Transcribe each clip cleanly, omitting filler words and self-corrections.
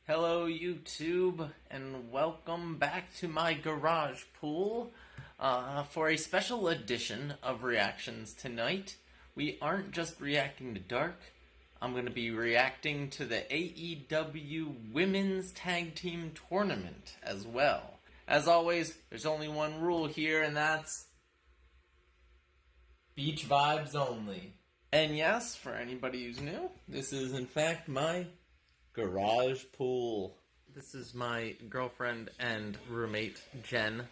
Hello YouTube, and welcome back to my garage pool for a special edition of reactions tonight. We aren't just reacting to Dark, I'm going to be reacting to the AEW Women's Tag Team Tournament as well. As always, there's only one rule here, and that's beach vibes only. And yes, for anybody who's new, this is in fact my garage pool. This is my girlfriend and roommate, Jen.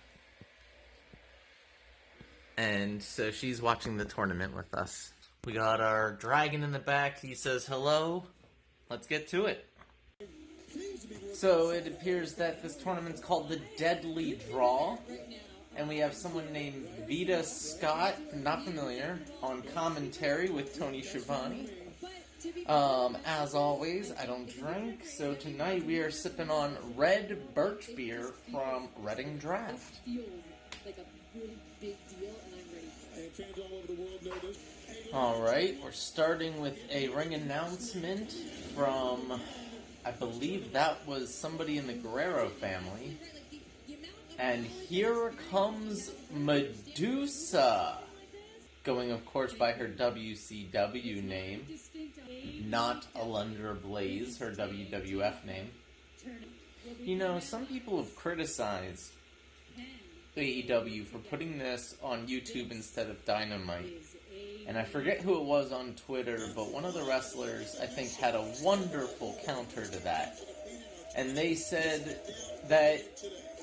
And so she's watching the tournament with us. We got our dragon in the back. He says hello. Let's get to it. So it appears that this tournament's called the Deadly Draw. And we have someone named Vita Scott, not familiar, on commentary with Tony Schiavone. As always, I don't drink, so tonight we are sipping on red birch beer from Reading Draft. Alright, we're starting with a ring announcement from, I believe that was somebody in the Guerrero family. And here comes Medusa, going of course by her WCW name, not Alundra Blaze, her WWF name. You know, some people have criticized AEW for putting this on YouTube instead of Dynamite. And I forget who it was on Twitter, but one of the wrestlers, I think, had a wonderful counter to that. And they said that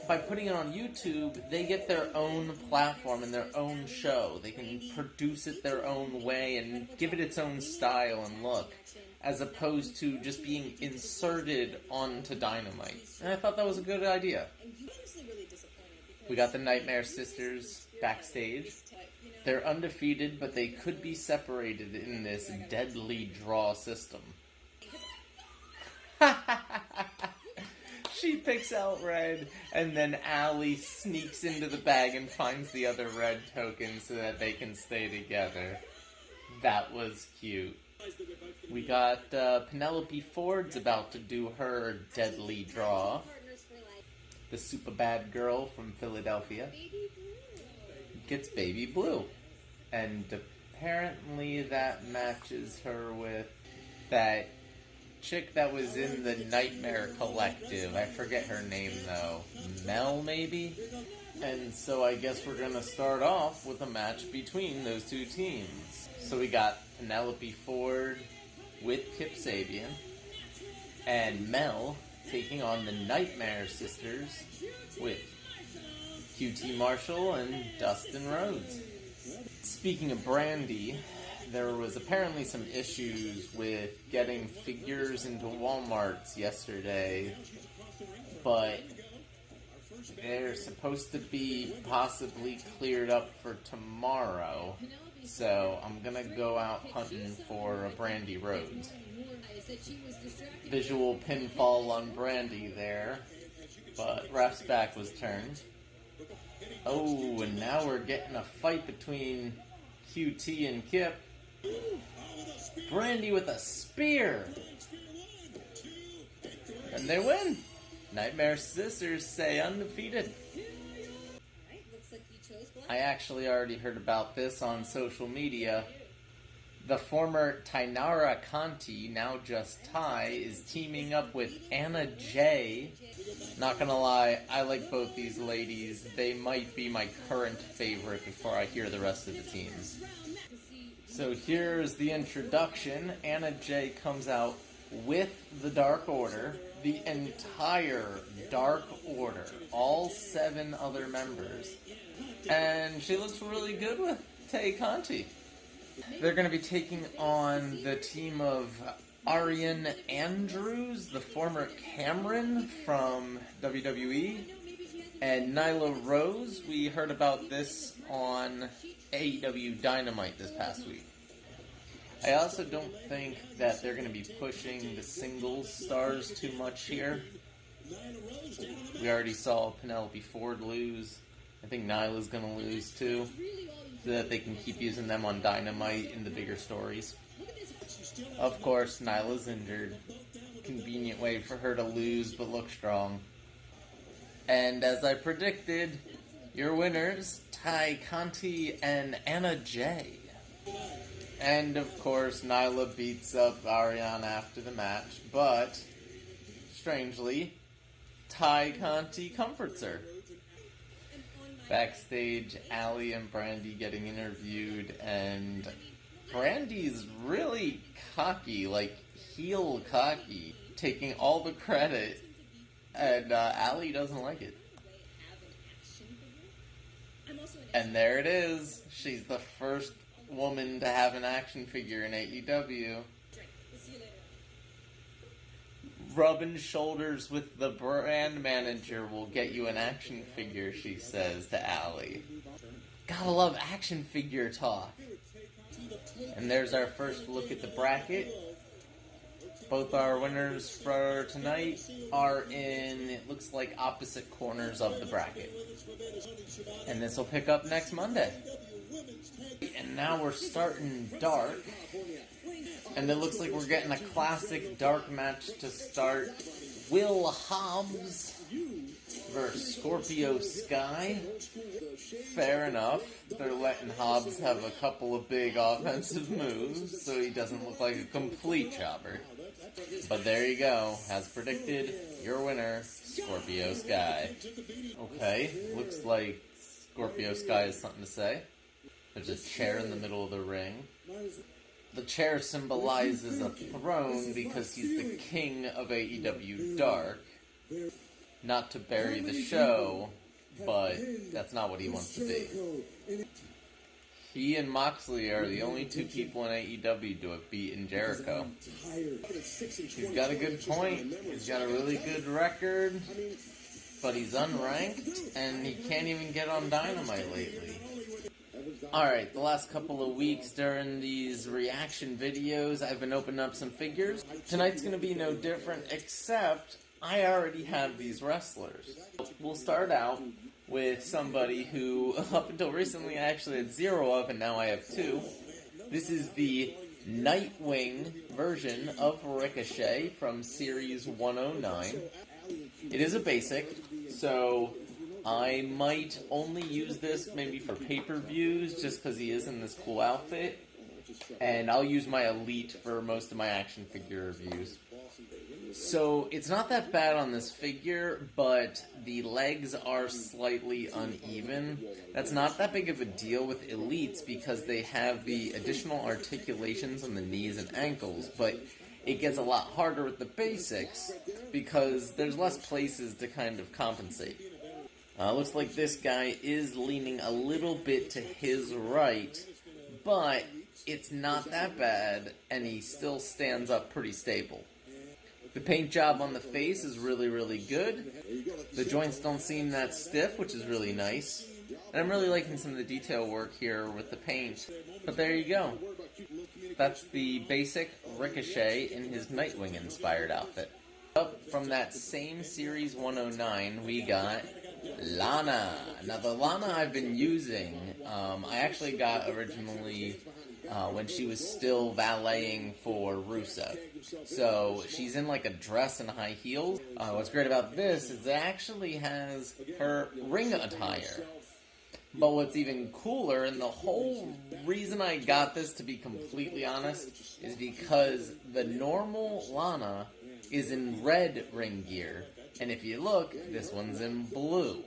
by putting it on YouTube, they get their own platform and their own show. They can produce it their own way and give it its own style and look, as opposed to just being inserted onto Dynamite. And I thought that was a good idea. We got the Nightmare Sisters backstage. They're undefeated, but they could be separated in this deadly draw system. She picks out red, and then Allie sneaks into the bag and finds the other red token so that they can stay together. That was cute. We got Penelope Ford's about to do her deadly draw. The super bad girl from Philadelphia gets Baby Blue. And apparently that matches her with that chick that was in the Nightmare Collective. I forget her name though. Mel, maybe? And so I guess we're gonna start off with a match between those two teams. So we got Penelope Ford with Kip Sabian, and Mel taking on the Nightmare Sisters with QT Marshall and Dustin Rhodes. Speaking of Brandy, there was apparently some issues with getting figures into Walmarts yesterday, but they're supposed to be possibly cleared up for tomorrow, so I'm gonna go out hunting for a Brandy Rhodes. Visual pinfall on Brandy there, but ref's back was turned. Oh, and now we're getting a fight between QT and Kip. Brandy with a spear! And they win! Nightmare Sisters stay undefeated. I actually already heard about this on social media. The former Tainara Conti, now just Ty, is teaming up with Anna Jay. Not gonna lie, I like both these ladies. They might be my current favorite before I hear the rest of the teams. So here's the introduction. Anna Jay comes out with the Dark Order, the entire Dark Order, all 7 other members. And she looks really good with Tay Conti. They're going to be taking on the team of Arian Andrews, the former Cameron from WWE, and Nyla Rose. We heard about this on AEW Dynamite this past week. I also don't think that they're going to be pushing the singles stars too much here. We already saw Penelope Ford lose. I think Nyla's going to lose too, so that they can keep using them on Dynamite in the bigger stories. Of course, Nyla's injured. convenient way for her to lose but look strong. And as I predicted, your winners, Ty Conti and Anna Jay. And of course, Nyla beats up Ariane after the match, but strangely, Ty Conti comforts her. Backstage, Allie and Brandy getting interviewed, and Brandy's really cocky, like heel cocky, taking all the credit, and Allie doesn't like it. And there it is. She's the first woman to have an action figure in AEW. Rubbing shoulders with the brand manager will get you an action figure, she says to Allie. Gotta love action figure talk. And there's our first look at the bracket. Both our winners for tonight are in, it looks like, opposite corners of the bracket. And this will pick up next Monday. And now we're starting Dark. And it looks like we're getting a classic Dark match to start. Will Hobbs versus Scorpio Sky. Fair enough. They're letting Hobbs have a couple of big offensive moves so he doesn't look like a complete chopper. But there you go. As predicted, your winner, Scorpio Sky. Okay, looks like Scorpio Sky has something to say. There's a chair in the middle of the ring. The chair symbolizes a throne because he's the king of AEW Dark. Not to bury the show, but that's not what he wants to be. He and Moxley are the only two people in AEW to have beaten Jericho. He's got a good point. He's got a really good record, but he's unranked, and he can't even get on Dynamite lately. Alright, the last couple of weeks during these reaction videos, I've been opening up some figures. Tonight's going to be no different, except I already have these wrestlers. We'll start out with somebody who, up until recently, I actually had 0 of, and now I have 2. This is the Nightwing version of Ricochet from Series 109. It is a basic, so I might only use this maybe for pay-per-views, just because he is in this cool outfit. And I'll use my Elite for most of my action figure reviews. So, it's not that bad on this figure, but the legs are slightly uneven. That's not that big of a deal with Elites, because they have the additional articulations on the knees and ankles, but it gets a lot harder with the basics, because there's less places to kind of compensate. Looks like this guy is leaning a little bit to his right, but it's not that bad, and he still stands up pretty stable. The paint job on the face is really, really good. The joints don't seem that stiff, which is really nice. And I'm really liking some of the detail work here with the paint. But there you go. That's the basic Ricochet in his Nightwing-inspired outfit. Up from that same Series 109, we got Lana. Now, the Lana I've been using, I actually got originally when she was still valeting for Rusev. So, she's in like a dress and high heels. What's great about this is it actually has her ring attire. But what's even cooler, and the whole reason I got this, to be completely honest, is because the normal Lana is in red ring gear, and if you look, this one's in blue.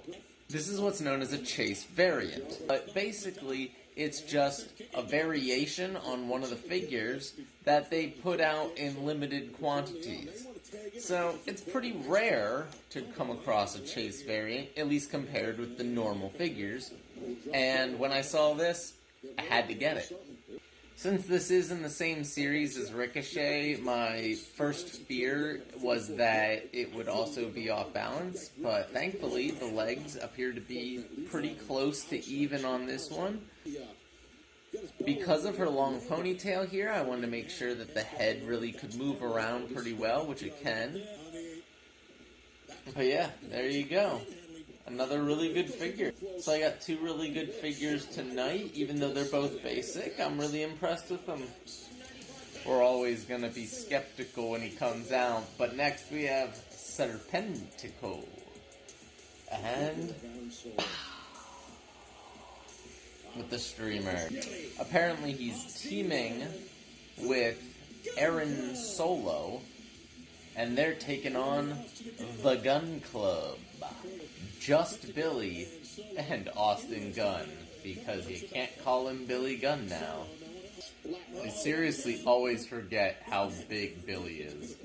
This is what's known as a chase variant, but basically it's just a variation on one of the figures that they put out in limited quantities. So it's pretty rare to come across a chase variant, at least compared with the normal figures, and when I saw this, I had to get it. Since this is in the same series as Ricochet, my first fear was that it would also be off balance, but thankfully the legs appear to be pretty close to even on this one. Because of her long ponytail here, I wanted to make sure that the head really could move around pretty well, which it can. But yeah, there you go. Another really good figure. So I got 2 really good figures tonight, even though they're both basic. I'm really impressed with them. we're always gonna be skeptical when he comes out. But next we have Serpentico. And with the streamer. Apparently he's teaming with Aaron Solo, and they're taking on the Gun Club. Just Billy and Austin Gunn, because you can't call him Billy Gunn now. I seriously always forget how big Billy is.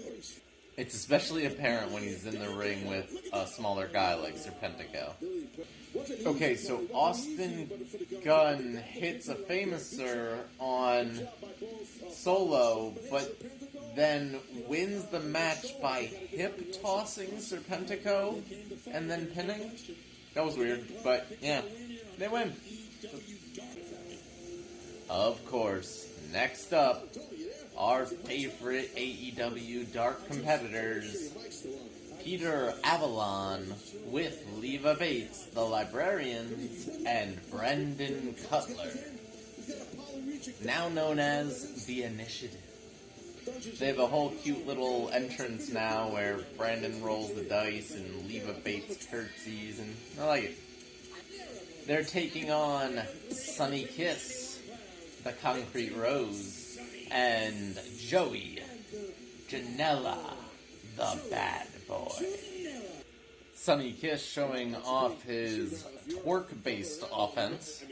It's especially apparent when he's in the ring with a smaller guy like Serpentico. Okay, so Austin Gunn hits a famouser on Solo, but then wins the match by hip-tossing Serpentico and then pinning. That was weird, but yeah, they win. Of course, next up, our favorite AEW Dark competitors, Peter Avalon with Leva Bates, the Librarians, and Brendan Cutler, now known as The Initiative. They have a whole cute little entrance now where Brandon rolls the dice and Leva Bates curtsies, and I like it. They're taking on Sunny Kiss, the Concrete Rose, and Joey Janela, the Bad Boy. Sunny Kiss showing off his twerk-based offense.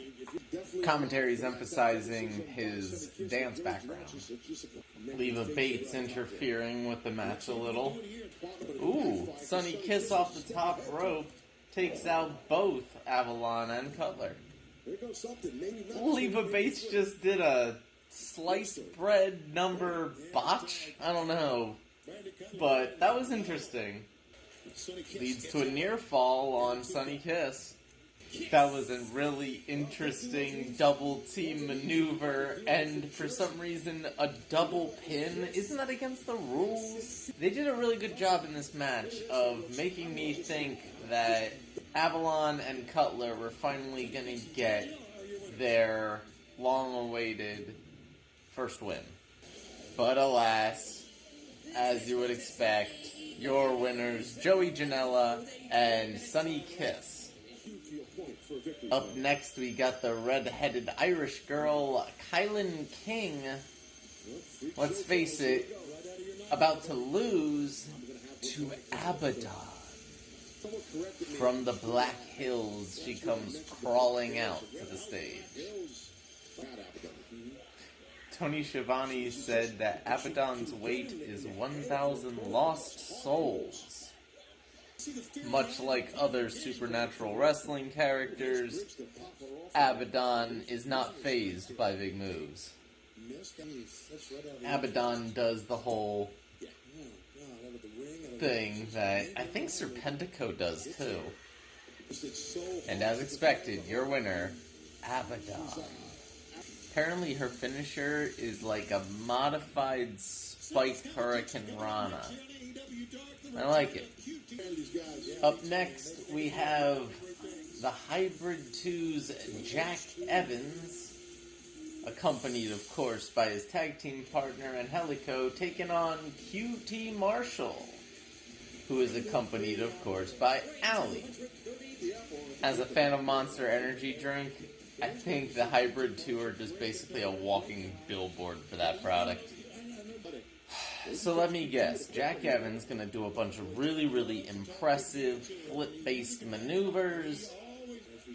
Commentaries emphasizing his dance background. Leva Bates interfering with the match a little. Ooh, Sunny Kiss off the top rope takes out both Avalon and Cutler. Leva Bates just did a sliced bread number botch? I don't know. But that was interesting. Leads to a near fall on Sunny Kiss. That was a really interesting double team maneuver, and for some reason, a double pin. Isn't that against the rules? They did a really good job in this match of making me think that Avalon and Cutler were finally gonna get their long-awaited first win. But alas, as you would expect, your winners, Joey Janela and Sunny Kiss. Up next, we got the red-headed Irish girl, Kylan King. Let's face it, about to lose to Abaddon. From the Black Hills, she comes crawling out to the stage. Tony Schiavone said that Abaddon's weight is 1,000 lost souls. Much like other supernatural wrestling characters, Abaddon is not fazed by big moves. Abaddon does the whole thing that I think Serpentico does too. And as expected, your winner, Abaddon. Apparently her finisher is like a modified spiked Hurricane Rana. I like it. Up next, we have the Hybrid 2's Jack Evans, accompanied, of course, by his tag team partner Angelico, taking on QT Marshall, who is accompanied, of course, by Allie. As a fan of Monster Energy drink, I think the Hybrid 2 are just basically a walking billboard for that product. So let me guess, Jack Evans gonna do a bunch of really, really impressive flip-based maneuvers.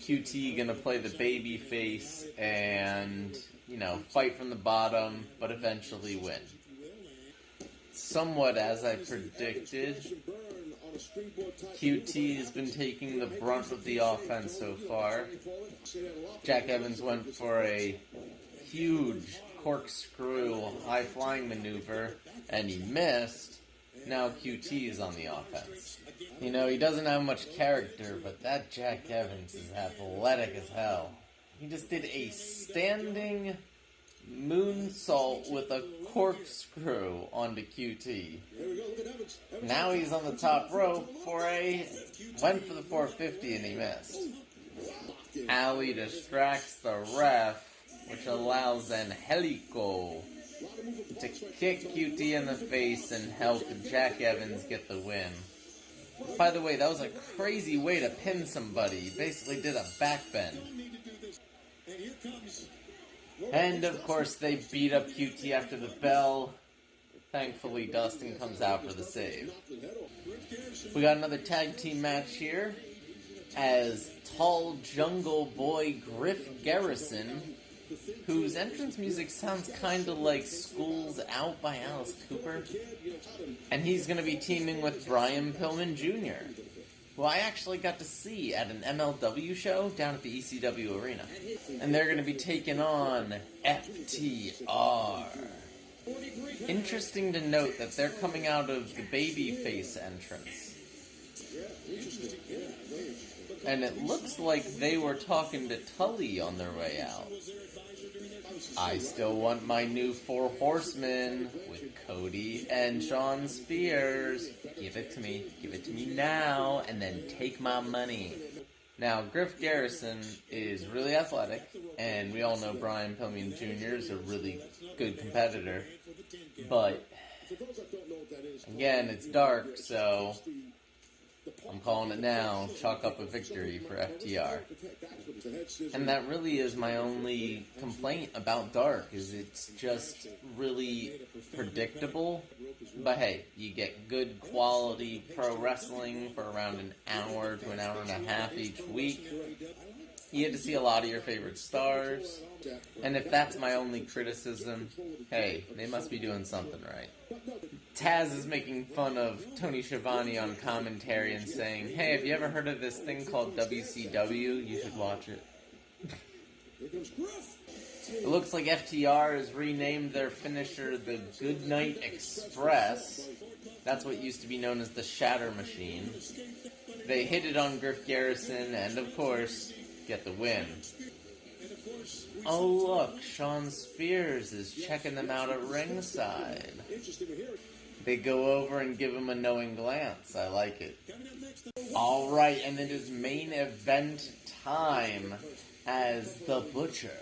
QT gonna play the baby face and, fight from the bottom, but eventually win. Somewhat as I predicted, QT has been taking the brunt of the offense so far. Jack Evans went for a huge corkscrew high-flying maneuver, and he missed. Now QT is on the offense. He doesn't have much character, but that Jack Evans is athletic as hell. He just did a standing moonsault with a corkscrew onto QT. Now he's on the top rope went for the 450 and he missed. Allie distracts the ref, which allows Angelico to kick QT in the face and help Jack Evans get the win. By the way, that was a crazy way to pin somebody. He basically did a backbend. And of course they beat up QT after the bell. Thankfully Dustin comes out for the save. We got another tag team match here as Tall Jungle Boy Griff Garrison, whose entrance music sounds kind of like School's Out by Alice Cooper. And he's going to be teaming with Brian Pillman Jr., who I actually got to see at an MLW show down at the ECW Arena. And they're going to be taking on FTR. Interesting to note that they're coming out of the babyface entrance. And it looks like they were talking to Tully on their way out. I still want my new Four Horsemen with Cody and Shawn Spears. Give it to me. Give it to me now, and then take my money. Now, Griff Garrison is really athletic, and we all know Brian Pillman Jr. is a really good competitor. But, again, it's dark, so I'm calling it now. Chalk up a victory for FTR. And that really is my only complaint about Dark, is it's just really predictable. But hey, you get good quality pro wrestling for around an hour to an hour and a half each week. You get to see a lot of your favorite stars. And if that's my only criticism, hey, they must be doing something right. Taz is making fun of Tony Schiavone on commentary and saying, hey, have you ever heard of this thing called WCW? You should watch it. It looks like FTR has renamed their finisher the Goodnight Express. That's what used to be known as the Shatter Machine. They hit it on Griff Garrison and, of course, get the win. Oh look, Shawn Spears is checking them out at ringside. They go over and give him a knowing glance. I like it. Alright, and it is main event time as The Butcher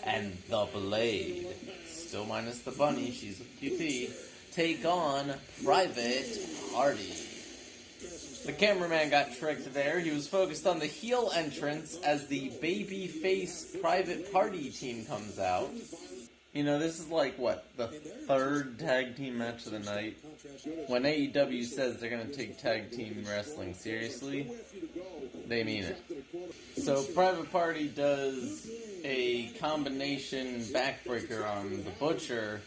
and The Blade, still minus the bunny, she's with QT, take on Private Party. The cameraman got tricked there. He was focused on the heel entrance as the babyface Private Party team comes out. You know, this is like, what, the third tag team match of the night? When AEW says they're going to take tag team wrestling seriously, they mean it. So Private Party does a combination backbreaker on the Butcher,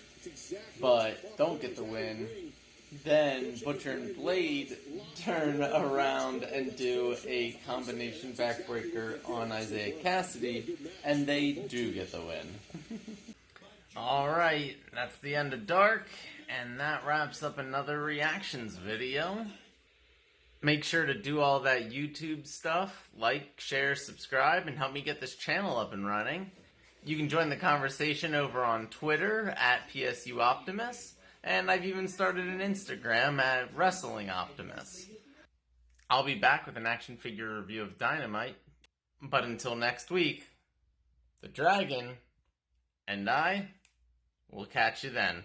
but don't get the win. Then Butcher and Blade turn around and do a combination backbreaker on Isaiah Cassidy, and they do get the win. Alright, that's the end of Dark, and that wraps up another reactions video. Make sure to do all that YouTube stuff, like, share, subscribe, and help me get this channel up and running. You can join the conversation over on Twitter at PSUOptimus. And I've even started an Instagram at Wrestling Optimus. I'll be back with an action figure review of Dynamite. But until next week, the Dragon and I will catch you then.